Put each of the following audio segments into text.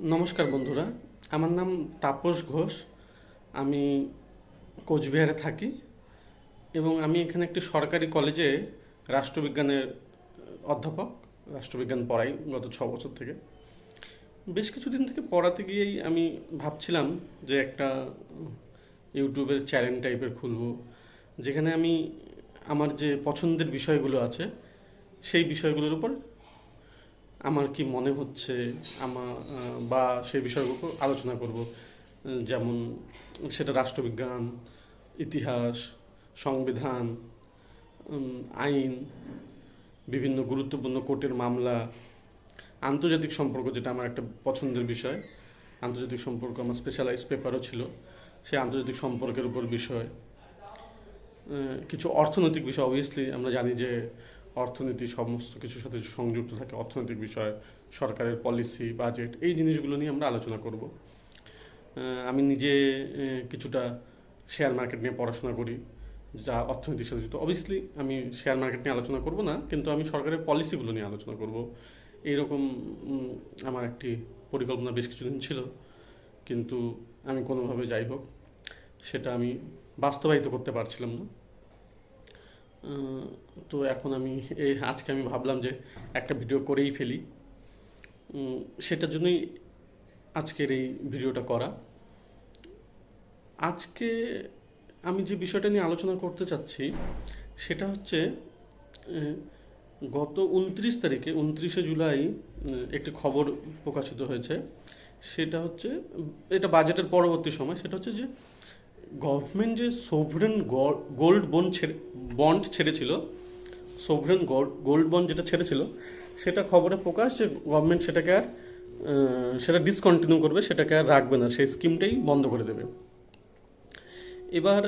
নমস্কার বন্ধুরা, আমার নাম তাপস ঘোষ। আমি কোচবিহারে থাকি এবং আমি এখানে একটি সরকারি কলেজে রাষ্ট্রবিজ্ঞানের অধ্যাপক। রাষ্ট্রবিজ্ঞান পড়াই গত 6 বছর থেকে। বেশ কিছুদিন থেকে পড়াতে গিয়েই আমি ভাবছিলাম যে একটা ইউটিউবের চ্যানেল টাইপের খুলব, যেখানে আমি আমার যে পছন্দের বিষয়গুলো আছে সেই বিষয়গুলোর উপর আমার কি মনে হচ্ছে বা সেই বিষয়গুলো আলোচনা করব। যেমন সেটা রাষ্ট্রবিজ্ঞান, ইতিহাস, সংবিধান, আইন, বিভিন্ন গুরুত্বপূর্ণ কোর্টের মামলা, আন্তর্জাতিক সম্পর্ক, যেটা আমার একটা পছন্দের বিষয়। আন্তর্জাতিক সম্পর্ক আমার স্পেশালাইজ পেপারও ছিল। সেই আন্তর্জাতিক সম্পর্কের উপর বিষয়, কিছু অর্থনৈতিক বিষয়। অবভিয়াসলি আমরা জানি যে অর্থনীতি সমস্ত কিছুর সাথে সংযুক্ত থাকে। অর্থনৈতিক বিষয়, সরকারের পলিসি, বাজেট, এই জিনিসগুলো নিয়ে আমরা আলোচনা করব। আমি নিজে কিছুটা শেয়ার মার্কেট নিয়ে পড়াশোনা করি, যা অর্থনীতির সাথে যুক্ত। অবভিয়াসলি আমি শেয়ার মার্কেট নিয়ে আলোচনা করব না, কিন্তু আমি সরকারের পলিসিগুলো নিয়ে আলোচনা করব। এইরকম আমার একটি পরিকল্পনা বেশ কিছুদিন ছিল, কিন্তু আমি কোনোভাবে, যাই হোক, সেটা আমি বাস্তবায়িত করতে পারছিলাম না। তো এখন আজকে আমি ভাবলাম যে একটা ভিডিও করেই ফেলি। সেটার জন্যই আজকের এই ভিডিওটা করা। আজকে আমি যে বিষয়টা নিয়ে আলোচনা করতে চাচ্ছি সেটা হচ্ছে, গত 29 তারিখে, 29শে জুলাই, একটি খবর প্রকাশিত হয়েছে। সেটা হচ্ছে, এটা বাজেটের পরবর্তী সময়। সেটা হচ্ছে যে গভর্নমেন্ট যে সোভরেন গোল্ড বন্ড ছেড়েছিল, সোভরেন গোল্ড বন্ড যেটা ছেড়েছিল, সেটা খবরে প্রকাশ যে গভর্নমেন্ট সেটা ডিসকন্টিনিউ করবে, সেটাকে আর রাখবে না, সেই স্কিমটাই বন্ধ করে দেবে। এবার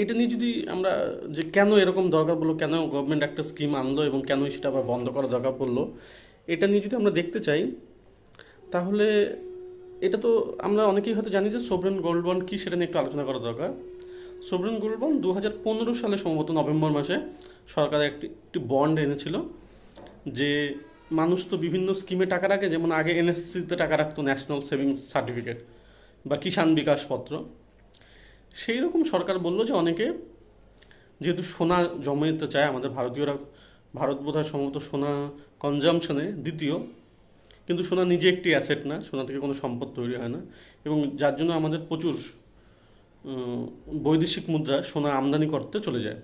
এটা নিয়ে যদি আমরা, যে কেন এরকম দরকার পড়লো, কেন গভর্নমেন্ট একটা স্কিম আনলো এবং কেন সেটা আবার বন্ধ করা দরকার পড়লো, এটা নিয়ে যদি আমরা দেখতে চাই, তাহলে এটা তো আমরা অনেকেই হয়তো জানি যে সোভরেন গোল্ড বন্ড কী, সেটা নিয়ে একটু আলোচনা করা দরকার। সোভরেন গোল্ড বন্ড 2015 সালে সম্ভবত নভেম্বর মাসে সরকার একটি বন্ড এনেছিল। যে মানুষ তো বিভিন্ন স্কিমে টাকা রাখে, যেমন আগে এনএসসিতে টাকা রাখতো, ন্যাশনাল সেভিংস সার্টিফিকেট বা কিষাণ বিকাশ পত্র। সেই রকম সরকার বলল যে অনেকে যেহেতু সোনা জমাতে চায়, আমাদের ভারতীয়রা, ভারত বোধহয় সম্ভবত সোনা কনজামশনে দ্বিতীয়, কিন্তু সোনা নিজে একটি অ্যাসেট না, সোনা থেকে কোনো সম্পদ তৈরি হয় না, এবং যার জন্য আমাদের প্রচুর বৈদেশিক মুদ্রা সোনা আমদানি করতে চলে যায়।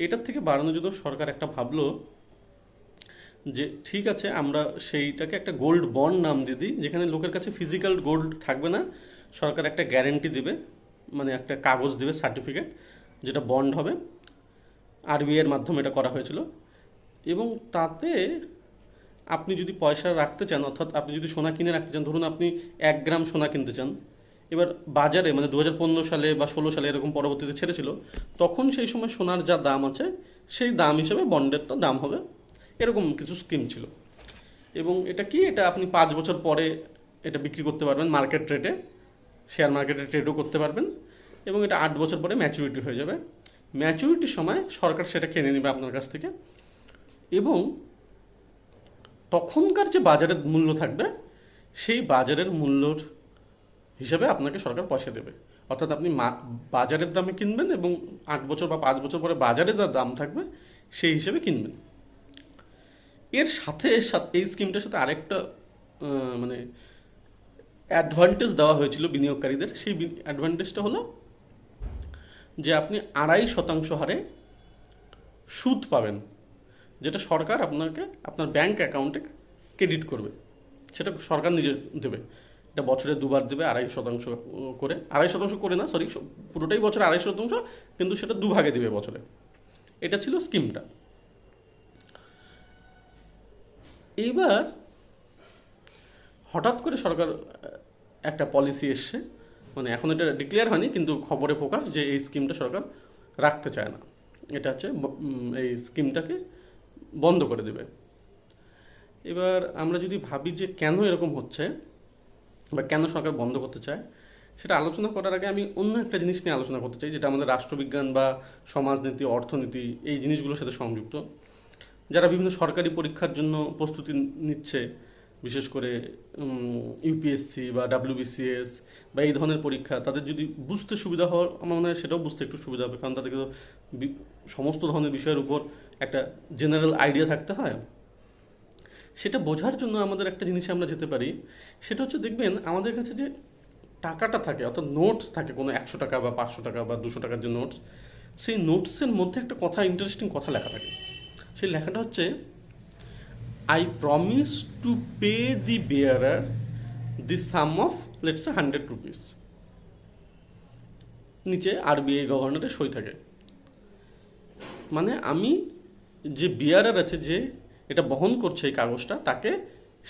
এটার থেকে বাড়ানোর জন্য সরকার একটা ভাবলো যে ঠিক আছে, আমরা সেইটাকে একটা গোল্ড বন্ড নাম দিয়ে দিই, যেখানে লোকের কাছে ফিজিক্যাল গোল্ড থাকবে না, সরকার একটা গ্যারেন্টি দেবে, মানে একটা কাগজ দেবে, সার্টিফিকেট, যেটা বন্ড হবে। আরবিআই এর মাধ্যমে এটা করা হয়েছিল। এবং তাতে আপনি যদি পয়সা রাখতে চান, অর্থাৎ আপনি যদি সোনা কিনে রাখতে চান, ধরুন আপনি 1 গ্রাম সোনা কিনতে চান, এবার বাজারে, মানে 2015 সালে বা 2016 সালে এরকম পরবর্তীতে ছেড়েছিল, তখন সেই সময় সোনার যা দাম আছে সেই দাম হিসেবে বন্ডেরটা দাম হবে, এরকম কিছু স্কিম ছিল। এবং এটা কি, এটা আপনি 5 বছর পরে এটা বিক্রি করতে পারবেন মার্কেট রেটে, শেয়ার মার্কেটে ট্রেডও করতে পারবেন, এবং এটা 8 বছর পরে ম্যাচুরিটি হয়ে যাবে। ম্যাচুরিটির সময় সরকার সেটা কিনে নেবে আপনার কাছ থেকে, এবং তখনকার যে বাজারের মূল্য থাকবে সেই বাজারের মূল্যর হিসাবে আপনাকে সরকার পয়সা দেবে। অর্থাৎ আপনি বাজারের দামে কিনবেন, এবং 8 বছর বা 5 বছর পরে বাজারে যা দাম থাকবে সেই হিসেবে কিনবেন। এই স্কিমটার সাথে আরেকটা মানে অ্যাডভান্টেজ দেওয়া হয়েছিল বিনিয়োগকারীদের। সেই অ্যাডভান্টেজটা হলো যে আপনি 2.5% হারে সুদ পাবেন, যেটা সরকার আপনাকে আপনার ব্যাংক অ্যাকাউন্টে ক্রেডিট করবে। সেটা সরকার নিজে দেবে। এটা বছরে দুবার দেবে, 2.5% করে, 2.5% করে না, সরি, পুরোটাই বছরে 2.5%, কিন্তু সেটা দুভাগে দেবে বছরে। এটা ছিল স্কিমটা। এইবার হঠাৎ করে সরকার একটা পলিসি এসছে, মানে এখন এটা ডিক্লেয়ার হয়নি, কিন্তু খবরে প্রকাশ যে এই স্কিমটা সরকার রাখতে চায় না। এটা হচ্ছে এই স্কিমটাকে বন্ধ করে দেবে। এবার আমরা যদি ভাবি যে কেন এরকম হচ্ছে বা কেন সরকার বন্ধ করতে চায়, সেটা আলোচনা করার আগে আমি অন্য একটা জিনিস নিয়ে আলোচনা করতে চাই, যেটা আমাদের রাষ্ট্রবিজ্ঞান বা সমাজনীতি, অর্থনীতি, এই জিনিসগুলোর সাথে সংযুক্ত। যারা বিভিন্ন সরকারি পরীক্ষার জন্য প্রস্তুতি নিচ্ছে, বিশেষ করে ইউপিএসসি বা ডাব্লিউবিসিএস বা এই ধরনের পরীক্ষা, তাদের যদি বুঝতে সুবিধা হওয়ার, আমার মনে হয় সেটাও বুঝতে একটু সুবিধা হবে, কারণ তাদেরকে তো সমস্ত ধরনের বিষয়ের উপর একটা জেনারেল আইডিয়া থাকতে হয়। সেটা বোঝার জন্য আমাদের একটা জিনিসে আমরা যেতে পারি, সেটা হচ্ছে দেখবেন আমাদের কাছে যে টাকাটা থাকে, অর্থাৎ নোটস থাকে, কোনো 100 টাকা বা 500 টাকা বা 200 টাকার যে নোটস, সেই নোটসের মধ্যে একটা কথা, ইন্টারেস্টিং কথা লেখা থাকে। সেই লেখাটা হচ্ছে, I promise to pay the bearer the some of let's 100 rupees. নিচে আরবিআই গভর্নরের সই থাকে। মানে আমি যে বিয়ারার আছে, যে এটা বহন করছে এই কাগজটা, তাকে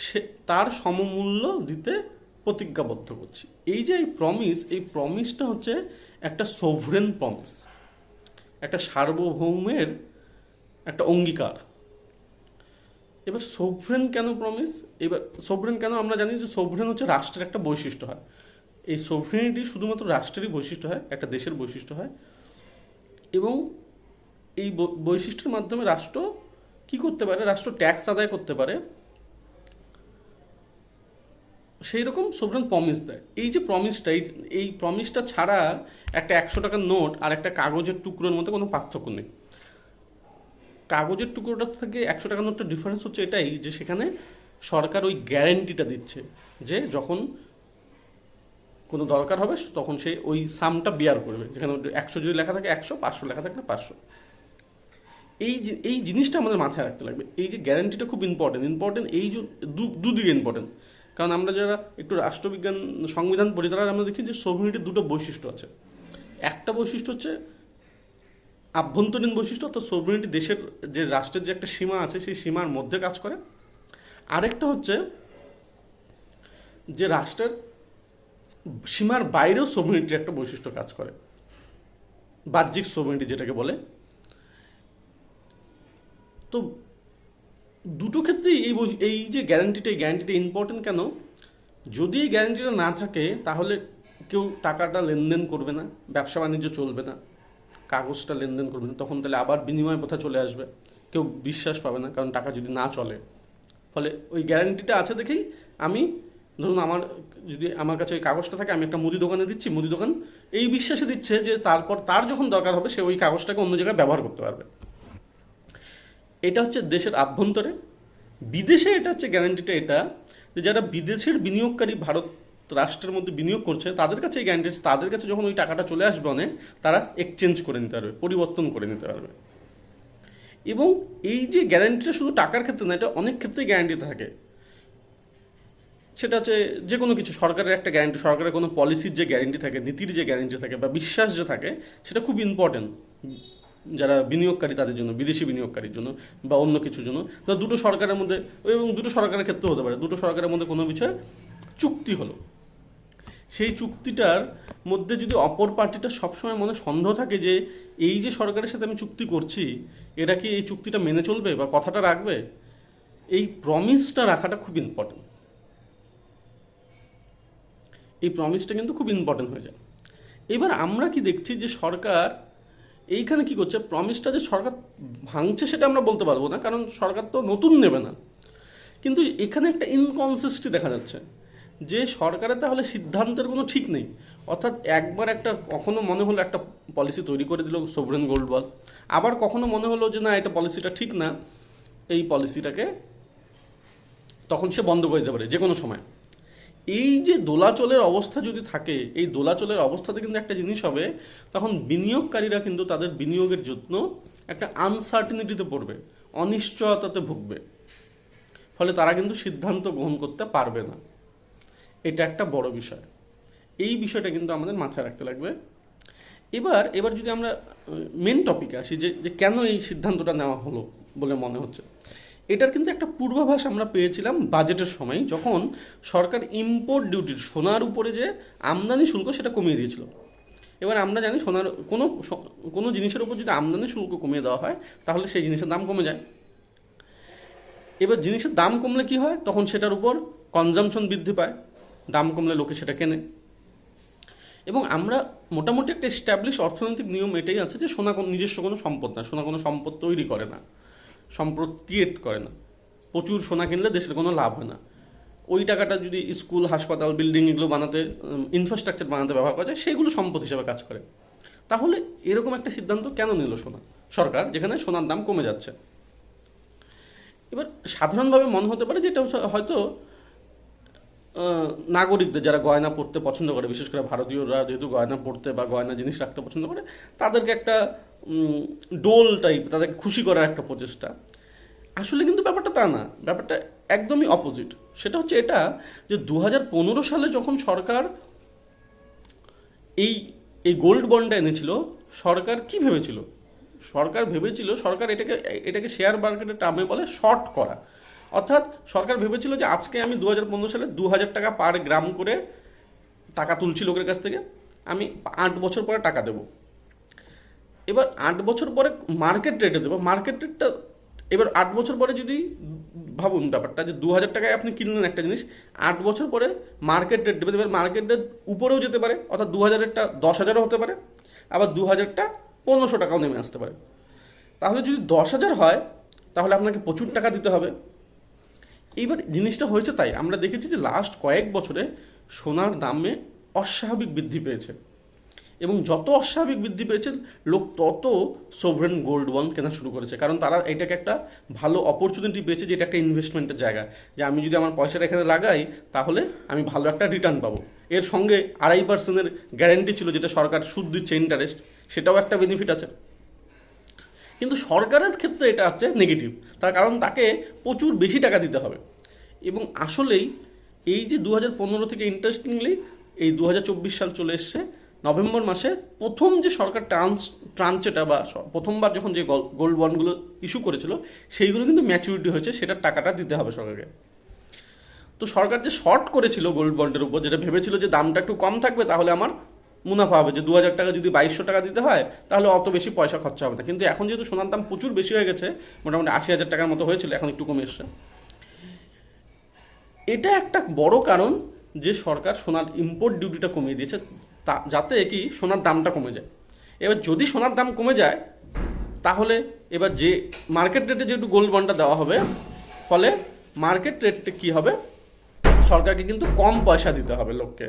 সে তার সমমূল্য দিতে প্রতিজ্ঞাবদ্ধ করছি। এই যে এই প্রমিসটা হচ্ছে একটা সোভরেন প্রমিস, একটা সার্বভৌমের একটা অঙ্গীকার। এবার সোভরেন কেন প্রমিস? এবার সোভরেন কেন? আমরা জানি যে সোভরেন হচ্ছে রাষ্ট্রের একটা বৈশিষ্ট্য হয়। এই সোভরেনিটি শুধুমাত্র রাষ্ট্রেরই বৈশিষ্ট্য হয়, একটা দেশের বৈশিষ্ট্য হয়, এবং এই বৈশিষ্ট্যের মাধ্যমে রাষ্ট্র কি করতে পারে? রাষ্ট্র ট্যাক্স আদায় করতে পারে, সেই রকম সোভরেন প্রমিস দেয়। এই যে প্রমিসটা, এই প্রমিসটা ছাড়া একটা 100 টাকার নোট আর একটা কাগজের টুকরোর মধ্যে কোনো পার্থক্য নেই। কাগজের টুকরোটা থেকে 100 টাকার নোটটা ডিফারেন্স হচ্ছে এটাই, যে সেখানে সরকার ওই গ্যারেন্টিটা দিচ্ছে যে যখন কোনো দরকার হবে তখন সে ওই সামটা বিয়ার করবে। যেখানে 100 যদি লেখা থাকে 100, 500 লেখা থাকলে 500। এই জিনিসটা আমাদের মাথায় রাখতে লাগবে। এই যে গ্যারান্টিটা খুব ইম্পর্টেন্ট। এই যে দুদিকে ইম্পর্টেন্ট, কারণ আমরা যারা একটু রাষ্ট্রবিজ্ঞান, সংবিধান পড়ি, তারা আমরা দেখি যে সোভরেনিটির দুটো বৈশিষ্ট্য আছে। একটা বৈশিষ্ট্য হচ্ছে আভ্যন্তরীণ বৈশিষ্ট্য, অর্থাৎ সোভরেনিটি দেশের যে রাষ্ট্রের যে একটা সীমা আছে সেই সীমার মধ্যে কাজ করে। আরেকটা হচ্ছে যে রাষ্ট্রের সীমার বাইরেও সোভরেনিটির একটা বৈশিষ্ট্য কাজ করে, বাহ্যিক সোভরেনিটি যেটাকে বলে। তো দুটো ক্ষেত্রেই এই যে গ্যারান্টিটা ইম্পর্টেন্ট কেন? যদি এই গ্যারান্টিটা না থাকে তাহলে কেউ টাকাটা লেনদেন করবে না, ব্যবসা বাণিজ্য চলবে না, কাগজটা লেনদেন করবে না, তখন তাহলে আবার বিনিময় প্রথা চলে আসবে, কেউ বিশ্বাস পাবে না, কারণ টাকা যদি না চলে। ফলে ওই গ্যারান্টিটা আছে দেখেই আমি, ধরুন যদি আমার কাছে ওই কাগজটা থাকে, আমি একটা মুদি দোকানে দিচ্ছি, মুদি দোকান এই বিশ্বাসে দিচ্ছে যে তারপর তার যখন দরকার হবে সে ওই কাগজটাকে অন্য জায়গায় ব্যবহার করতে পারবে। এটা হচ্ছে দেশের আভ্যন্তরে। বিদেশে এটা হচ্ছে গ্যারান্টিটা এটা, যে যারা বিদেশের বিনিয়োগকারী ভারত রাষ্ট্রের মধ্যে বিনিয়োগ করছে, তাদের কাছে এই গ্যারান্টি, তাদের কাছে যখন ওই টাকাটা চলে আসবে অনেক, তারা এক্সচেঞ্জ করে নিতে পারবে, পরিবর্তন করে নিতে পারবে। এবং এই যে গ্যারান্টিটা শুধু টাকার ক্ষেত্রে না, এটা অনেক ক্ষেত্রেই গ্যারান্টি থাকে। সেটা হচ্ছে যে কোনো কিছু, সরকারের একটা গ্যারান্টি, সরকারের কোনো পলিসির যে গ্যারান্টি থাকে, নীতির যে গ্যারান্টি থাকে, বা বিশ্বাস যে থাকে, সেটা খুব ইম্পর্টেন্ট যারা বিনিয়োগকারী তাদের জন্য, বিদেশি বিনিয়োগকারীর জন্য বা অন্য কিছুর জন্য। দুটো সরকারের মধ্যে, এবং দুটো সরকারের ক্ষেত্রে হতে পারে, দুটো সরকারের মধ্যে কোনো বিষয়ে চুক্তি হলো, সেই চুক্তিটার মধ্যে যদি অপর পার্টিটা সবসময় মনে সন্দেহ থাকে যে এই যে সরকারের সাথে আমি চুক্তি করছি, এরা কি এই চুক্তিটা মেনে চলবে বা কথাটা রাখবে, এই প্রমিসটা রাখাটা খুব ইম্পর্টেন্ট। এই প্রমিসটা কিন্তু খুব ইম্পর্টেন্ট হয়ে যায়। এবার আমরা কি দেখছি যে সরকার এইখানে কি করছে, প্রমিসটা যে সরকার ভাঙছে সেটা আমরা বলতে পারবো না, কারণ সরকার তো নতুন নেবে না। কিন্তু এখানে একটা ইনকনসিস্টেন্সি দেখা যাচ্ছে, যে সরকারের তাহলে সিদ্ধান্তের কোনো ঠিক নেই। অর্থাৎ একবার কখনো মনে হলো একটা পলিসি তৈরি করে দিল সোভরেন গোল্ড বন্ড, আবার কখনো মনে হলো যে না, এটা পলিসিটা ঠিক না, এই পলিসিটাকে তখন সে বন্ধ করে দিতে পারে যে কোনো সময়। এই যে দোলাচলের অবস্থা যদি থাকে, এই দোলাচলের অবস্থাতে কিন্তু একটা জিনিস হবে, তখন বিনিয়োগকারীরা কিন্তু তাদের বিনিয়োগের জন্য একটা আনসার্টেনিটিতে পড়বে, অনিশ্চয়তাতে ভুগবে। ফলে তারা কিন্তু সিদ্ধান্ত গ্রহণ করতে পারবে না। এটা একটা বড় বিষয়। এই বিষয়টা কিন্তু আমাদের মাথায় রাখতে লাগবে। এবার যদি আমরা মেন টপিকে আসি, যে কেন এই সিদ্ধান্তটা নেওয়া হলো বলে মনে হচ্ছে, এটার কিন্তু একটা পূর্বাভাস আমরা পেয়েছিলাম বাজেটের সময়, যখন সরকার ইম্পোর্ট ডিউটির, সোনার উপরে যে আমদানি শুল্ক, সেটা কমিয়ে দিয়েছিল। এবার আমরা জানি সোনার কোনো জিনিসের উপর যদি আমদানি শুল্ক কমিয়ে দেওয়া হয়, তাহলে সেই জিনিসের দাম কমে যায়। এবার জিনিসের দাম কমলে কি হয়, তখন সেটার উপর কনজামশন বৃদ্ধি পায়, দাম কমলে লোকে সেটা কেনে। এবং আমরা মোটামুটি একটা এস্টাবলিশ অর্থনৈতিক নিয়ম এটাই আছে যে সোনা নিজস্ব কোনো সম্পদ না, সোনা কোনো সম্পদ তৈরি করে না, সম্পদ ক্রিয়েট করে না। প্রচুর সোনা কিনলে দেশের কোনো লাভ হয় না। ওই টাকাটা যদি স্কুল, হাসপাতাল, বিল্ডিং এগুলো বানাতে, ইনফ্রাস্ট্রাকচার বানাতে ব্যবহার করা যায়, সেগুলো সম্পদ হিসেবে কাজ করে। তাহলে এরকম একটা সিদ্ধান্ত কেন নিল সরকার, যেখানে সোনার দাম কমে যাচ্ছে? এবার সাধারণভাবে মনে হতে পারে যে এটা হয়তো নাগরিকদের, যারা গয়না পরতে পছন্দ করে, বিশেষ করে ভারতীয়রা যেহেতু গয়না পরতে বা গয়না জিনিস রাখতে পছন্দ করে, তাদেরকে একটা ডোল টাইপ, তাদেরকে খুশি করার একটা প্রচেষ্টা। আসলে কিন্তু ব্যাপারটা তা না, ব্যাপারটা একদমই অপোজিট। সেটা হচ্ছে এটা যে 2015 সালে যখন সরকার এই এই গোল্ড বন্ডটা এনেছিল, সরকার কি ভেবেছিল? সরকার এটাকে এটাকে শেয়ার মার্কেটের টার্মে বলে শর্ট করা। অর্থাৎ সরকার ভেবেছিল যে আজকে আমি 2015 সালে 2000 টাকা পার গ্রাম করে টাকা তুলছি লোকের কাছ থেকে, আমি 8 বছর পরে টাকা দেবো। এবার 8 বছর পরে মার্কেট রেটে দেবো। মার্কেট রেটটা এবার 8 বছর পরে যদি ভাবুন ব্যাপারটা, যে 2000 টাকায় আপনি কিনলেন একটা জিনিস, 8 বছর পরে মার্কেট রেট দেবে। এবার মার্কেট রেট উপরেও যেতে পারে, অর্থাৎ 2000-এরটা 10,000-ও হতে পারে, আবার 2000-টা 1500 টাকাও নেমে আসতে পারে। তাহলে যদি 10,000 হয়, তাহলে আপনাকে প্রচুর টাকা দিতে হবে। এইবার জিনিসটা হয়েছে তাই আমরা দেখেছি যে লাস্ট কয়েক বছরে সোনার দামে অস্বাভাবিক বৃদ্ধি পেয়েছে, এবং যত অস্বাভাবিক বৃদ্ধি পেয়েছে, লোক তত সোভরেন গোল্ড বন্ড কেনা শুরু করেছে। কারণ তারা এটাকে একটা ভালো অপরচুনিটি পেয়েছে, যে এটা একটা ইনভেস্টমেন্টের জায়গা, যে আমি যদি আমার পয়সাটা এখানে লাগাই, তাহলে আমি ভালো একটা রিটার্ন পাবো। এর সঙ্গে 2.5% গ্যারেন্টি ছিল, যেটা সরকার সুদ দিচ্ছে, ইন্টারেস্ট, সেটাও একটা বেনিফিট আছে। কিন্তু সরকারের ক্ষেত্রে এটা হচ্ছে নেগেটিভ, তার কারণ তাকে প্রচুর বেশি টাকা দিতে হবে। এবং আসলেই এই যে 2015 থেকে, ইন্টারেস্টিংলি এই 2024 সাল চলে এসছে, নভেম্বর মাসে প্রথম যে সরকার ট্রান্সেটা বা প্রথমবার যখন যে গোল্ড বন্ডগুলো ইস্যু করেছিল, সেইগুলো কিন্তু ম্যাচুরিটি হয়েছে, সেটার টাকাটা দিতে হবে সরকারকে। তো সরকার যে শর্ট করেছিল গোল্ড বন্ডের উপর, যেটা ভেবেছিল যে দামটা একটু কম থাকবে, তাহলে আমার মুনাফা হবে, যে 2000 টাকা যদি 2200 টাকা দিতে হয়, তাহলে অত বেশি পয়সা খরচা হবে না। কিন্তু এখন যেহেতু সোনার দাম প্রচুর বেশি হয়ে গেছে, মোটামুটি 80,000 টাকার মতো হয়েছিল, এখন একটু কমে এসছে, এটা একটা বড় কারণ যে সরকার সোনার ইম্পোর্ট ডিউটিটা কমিয়ে দিয়েছে, যাতে কি সোনার দামটা কমে যায়। এবার যদি সোনার দাম কমে যায়, তাহলে এবার যে মার্কেট রেটে যেহেতু গোল্ড বন্ডটা দেওয়া হবে, ফলে মার্কেট রেটটা কি হবে, সরকারকে কিন্তু কম পয়সা দিতে হবে লোককে।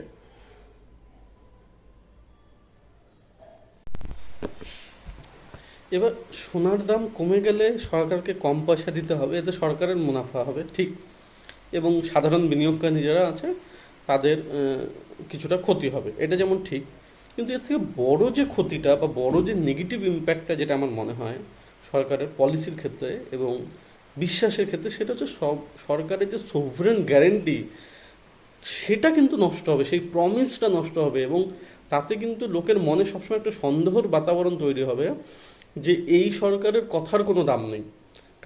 এবার সোনার দাম কমে গেলে সরকারকে কম পয়সা দিতে হবে, এতে সরকারের মুনাফা হবে, ঠিক, এবং সাধারণ বিনিয়োগকারী যারা আছে তাদের কিছুটা ক্ষতি হবে, এটা যেমন ঠিক। কিন্তু এর থেকে বড় যে ক্ষতিটা বা বড় যে নেগেটিভ ইম্প্যাক্টটা, যেটা আমার মনে হয় সরকারের পলিসির ক্ষেত্রে এবং বিশ্বাসের ক্ষেত্রে, সেটা হচ্ছে সরকারের যে সোভরেন গ্যারেন্টি, সেটা কিন্তু নষ্ট হবে, সেই প্রমিসটা নষ্ট হবে। এবং তাতে কিন্তু লোকের মনে সবসময় একটা সন্দেহর বাতাবরণ তৈরি হবে, যে এই সরকারের কথার কোনো দাম নেই।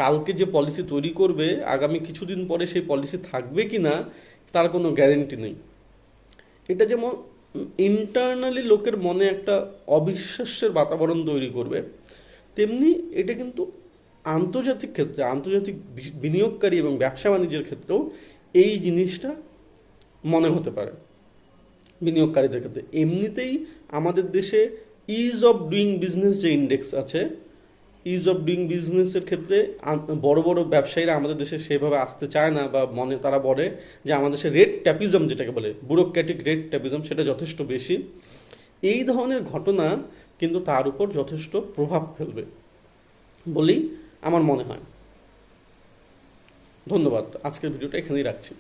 কালকে যে পলিসি তৈরি করবে, আগামী কিছুদিন পরে সেই পলিসি থাকবে কি না, তার কোনো গ্যারেন্টি নেই। এটা যেমন ইন্টারনালি লোকের মনে একটা অবিশ্বাসের বাতাবরণ তৈরি করবে, তেমনি এটা কিন্তু আন্তর্জাতিক ক্ষেত্রে, আন্তর্জাতিক বিনিয়োগকারী এবং ব্যবসা বাণিজ্যের ক্ষেত্রেও এই জিনিসটা মনে হতে পারে বিনিয়োগকারীদের ক্ষেত্রে। এমনিতেই আমাদের দেশে ইজ অফ ডুইং বিজনেস যে ইন্ডেক্স আছে, ইজ অফ ডুইং বিজনেসের ক্ষেত্রে বড় বড় ব্যবসায়ীরা আমাদের দেশে সেভাবে আসতে চায় না, বা তারা বলে যে আমাদের দেশে রেট ট্যাপিজম, যেটাকে বলে ব্যুরোক্র্যাটিক রেট ট্যাপিজম, সেটা যথেষ্ট বেশি। এই ধরনের ঘটনা কিন্তু তার উপর যথেষ্ট প্রভাব ফেলবে বলেই আমার মনে হয়। ধন্যবাদ, আজকের ভিডিওটা এখানেই রাখছি।